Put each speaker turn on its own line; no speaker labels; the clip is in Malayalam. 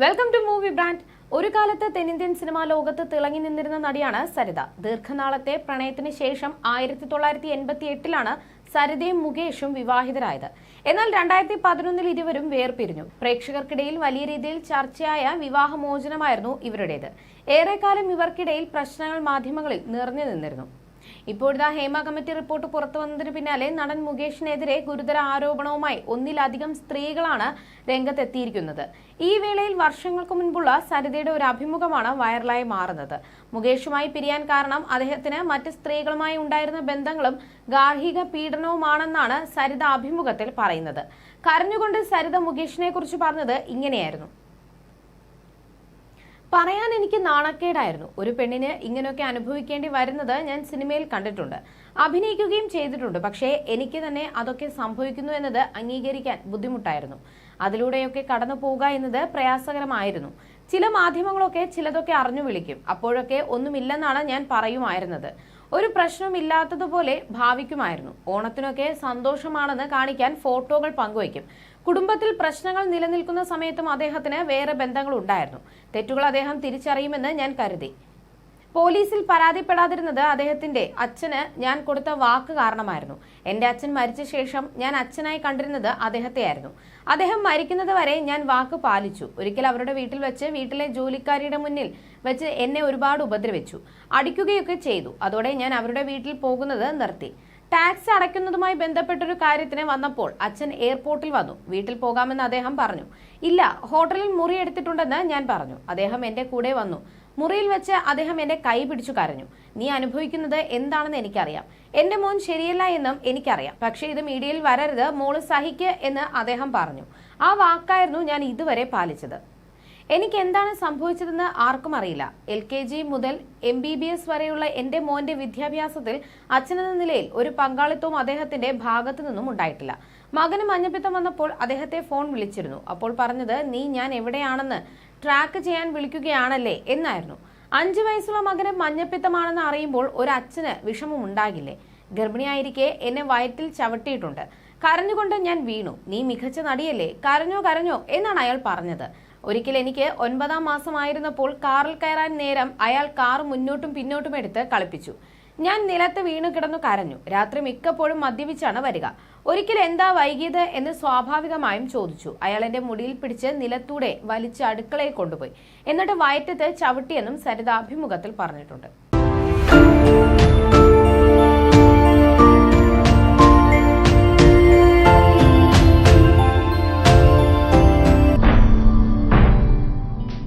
Welcome to movie brand. ഒരു കാലത്ത് തെന്നിന്ത്യൻ സിനിമാ ലോകത്ത് തിളങ്ങി നിന്നിരുന്ന നടിയാണ് സരിത. ദീർഘനാളത്തെ പ്രണയത്തിന് ശേഷം 1988 സരിതയും മുകേഷും വിവാഹിതരായത്. എന്നാൽ 2011 ഇരുവരും വേർപിരിഞ്ഞു. പ്രേക്ഷകർക്കിടയിൽ വലിയ രീതിയിൽ ചർച്ചയായ വിവാഹമോചനമായിരുന്നു ഇവരുടേത്. ഏറെക്കാലം ഇവർക്കിടയിൽ പ്രശ്നങ്ങൾ മാധ്യമങ്ങളിൽ നിറഞ്ഞു നിന്നിരുന്നു. ഇപ്പോഴത്തെ ഹേമ കമ്മിറ്റി റിപ്പോർട്ട് പുറത്തു വന്നതിന് പിന്നാലെ നടൻ മുകേഷിനെതിരെ ഗുരുതര ആരോപണവുമായി ഒന്നിലധികം സ്ത്രീകളാണ് രംഗത്തെത്തിയിരിക്കുന്നത്. ഈ വേളയിൽ വർഷങ്ങൾക്ക് മുൻപുള്ള സരിതയുടെ ഒരു അഭിമുഖമാണ് വൈറലായി മാറുന്നത്. മുകേഷുമായി പിരിയാൻ കാരണം അദ്ദേഹത്തിന് മറ്റ് സ്ത്രീകളുമായി ഉണ്ടായിരുന്ന ബന്ധങ്ങളും ഗാർഹിക പീഡനവുമാണെന്നാണ് സരിത അഭിമുഖത്തിൽ പറയുന്നത്. കരഞ്ഞുകൊണ്ട് സരിത മുകേഷിനെ കുറിച്ച് പറഞ്ഞത് ഇങ്ങനെയായിരുന്നു: പറയാൻ എനിക്ക് നാണക്കേടായിരുന്നു. ഒരു പെണ്ണിന് ഇങ്ങനെയൊക്കെ അനുഭവിക്കേണ്ടി വരുന്നത് ഞാൻ സിനിമയിൽ കണ്ടിട്ടുണ്ട്, അഭിനയിക്കുകയും ചെയ്തിട്ടുണ്ട്. പക്ഷേ എനിക്ക് തന്നെ അതൊക്കെ സംഭവിക്കുന്നു എന്നത് അംഗീകരിക്കാൻ ബുദ്ധിമുട്ടായിരുന്നു. അതിലൂടെയൊക്കെ കടന്നു പോവുക എന്നത് പ്രയാസകരമായിരുന്നു. ചില മാധ്യമങ്ങളൊക്കെ ചിലതൊക്കെ അറിഞ്ഞു വിളിക്കും. അപ്പോഴൊക്കെ ഒന്നുമില്ലെന്നാണ് ഞാൻ പറയുമായിരുന്നത്. ഒരു പ്രശ്നമില്ലാത്തതുപോലെ ഭാവിക്കുമായിരുന്നു. ഓണത്തിനൊക്കെ സന്തോഷമാണെന്ന് കാണിക്കാൻ ഫോട്ടോകൾ പങ്കുവയ്ക്കും. കുടുംബത്തിൽ പ്രശ്നങ്ങൾ നിലനിൽക്കുന്ന സമയത്തും അദ്ദേഹത്തിന് വേറെ ബന്ധങ്ങൾ ഉണ്ടായിരുന്നു. തെറ്റുകൾ അദ്ദേഹം തിരിച്ചറിയുമെന്ന് ഞാൻ കരുതി. പോലീസിൽ പരാതിപ്പെടാതിരുന്നത് അദ്ദേഹത്തിന്റെ അച്ഛന് ഞാൻ കൊടുത്ത വാക്ക് കാരണമായിരുന്നു. എന്റെ അച്ഛൻ മരിച്ച ശേഷം ഞാൻ അച്ഛനായി കണ്ടിരുന്നത് അദ്ദേഹത്തെയായിരുന്നു. അദ്ദേഹം മരിക്കുന്നത് വരെ ഞാൻ വാക്ക് പാലിച്ചു. ഒരിക്കൽ അവരുടെ വീട്ടിൽ വെച്ച് വീട്ടിലെ ജോലിക്കാരിയുടെ മുന്നിൽ വെച്ച് എന്നെ ഒരുപാട് ഉപദ്രവിച്ചു, അടിക്കുകയൊക്കെ ചെയ്തു. അതോടെ ഞാൻ അവരുടെ വീട്ടിൽ പോകുന്നത് നിർത്തി. ടാക്സ് അടയ്ക്കുന്നതുമായി ബന്ധപ്പെട്ടൊരു കാര്യത്തിന് വന്നപ്പോൾ അച്ഛൻ എയർപോർട്ടിൽ വന്നു. വീട്ടിൽ പോകാമെന്ന് അദ്ദേഹം പറഞ്ഞു. ഇല്ല, ഹോട്ടലിൽ മുറി എടുത്തിട്ടുണ്ടെന്ന് ഞാൻ പറഞ്ഞു. അദ്ദേഹം എന്റെ കൂടെ വന്നു. മുറിയിൽ വെച്ച് അദ്ദേഹം എന്റെ കൈ പിടിച്ചു കരഞ്ഞു. നീ അനുഭവിക്കുന്നത് എന്താണെന്ന് എനിക്കറിയാം. എന്റെ മോൻ ശരിയല്ല എന്നും എനിക്കറിയാം. പക്ഷേ ഇത് മീഡിയയിൽ വരരുത്, മോള് സഹിക്ക് എന്ന് അദ്ദേഹം പറഞ്ഞു. ആ വാക്കായിരുന്നു ഞാൻ ഇതുവരെ പാലിച്ചത്. എനിക്ക് എന്താണ് സംഭവിച്ചതെന്ന് ആർക്കും അറിയില്ല. LKG മുതൽ MBBS വരെയുള്ള എന്റെ മോന്റെ വിദ്യാഭ്യാസത്തിൽ അച്ഛനെന്ന നിലയിൽ ഒരു പങ്കാളിത്തവും അദ്ദേഹത്തിന്റെ ഭാഗത്തു നിന്നും ഉണ്ടായിട്ടില്ല. മകന് മഞ്ഞപ്പിത്തം വന്നപ്പോൾ അദ്ദേഹത്തെ ഫോൺ വിളിച്ചിരുന്നു. അപ്പോൾ പറഞ്ഞത്, നീ ഞാൻ എവിടെയാണെന്ന് ട്രാക്ക് ചെയ്യാൻ വിളിക്കുകയാണല്ലേ എന്നായിരുന്നു. 5 വയസ്സുള്ള മകന് മഞ്ഞപ്പിത്തമാണെന്ന് അറിയുമ്പോൾ ഒരു അച്ഛന് വിഷമം ഉണ്ടാകില്ലേ? ഗർഭിണിയായിരിക്കെ എന്നെ വയറ്റിൽ ചവിട്ടിയിട്ടുണ്ട്. കരഞ്ഞുകൊണ്ട് ഞാൻ വീണു. നീ മികച്ച നടിയല്ലേ, കരഞ്ഞോ കരഞ്ഞോ എന്നാണ് അയാൾ പറഞ്ഞത്. ഒരിക്കൽ എനിക്ക് 9ാം മാസമായിരുന്നപ്പോൾ കാറിൽ കയറാൻ നേരം അയാൾ കാർ മുന്നോട്ടും പിന്നോട്ടും എടുത്ത് കളിപ്പിച്ചു. ഞാൻ നിലത്ത് വീണു കിടന്നു കരഞ്ഞു. രാത്രി മിക്കപ്പോഴും മദ്യപിച്ചാണ് വരിക. ഒരിക്കൽ എന്താ വൈകിയത് എന്ന് സ്വാഭാവികമായും ചോദിച്ചു. അയാൾ എന്റെ മുടിയിൽ പിടിച്ച് നിലത്തൂടെ വലിച്ച് അടുക്കളയിൽ കൊണ്ടുപോയി. എന്നിട്ട് വയറ്റത്ത് ചവിട്ടിയെന്നും സരിത അഭിമുഖത്തിൽ പറഞ്ഞിട്ടുണ്ട്.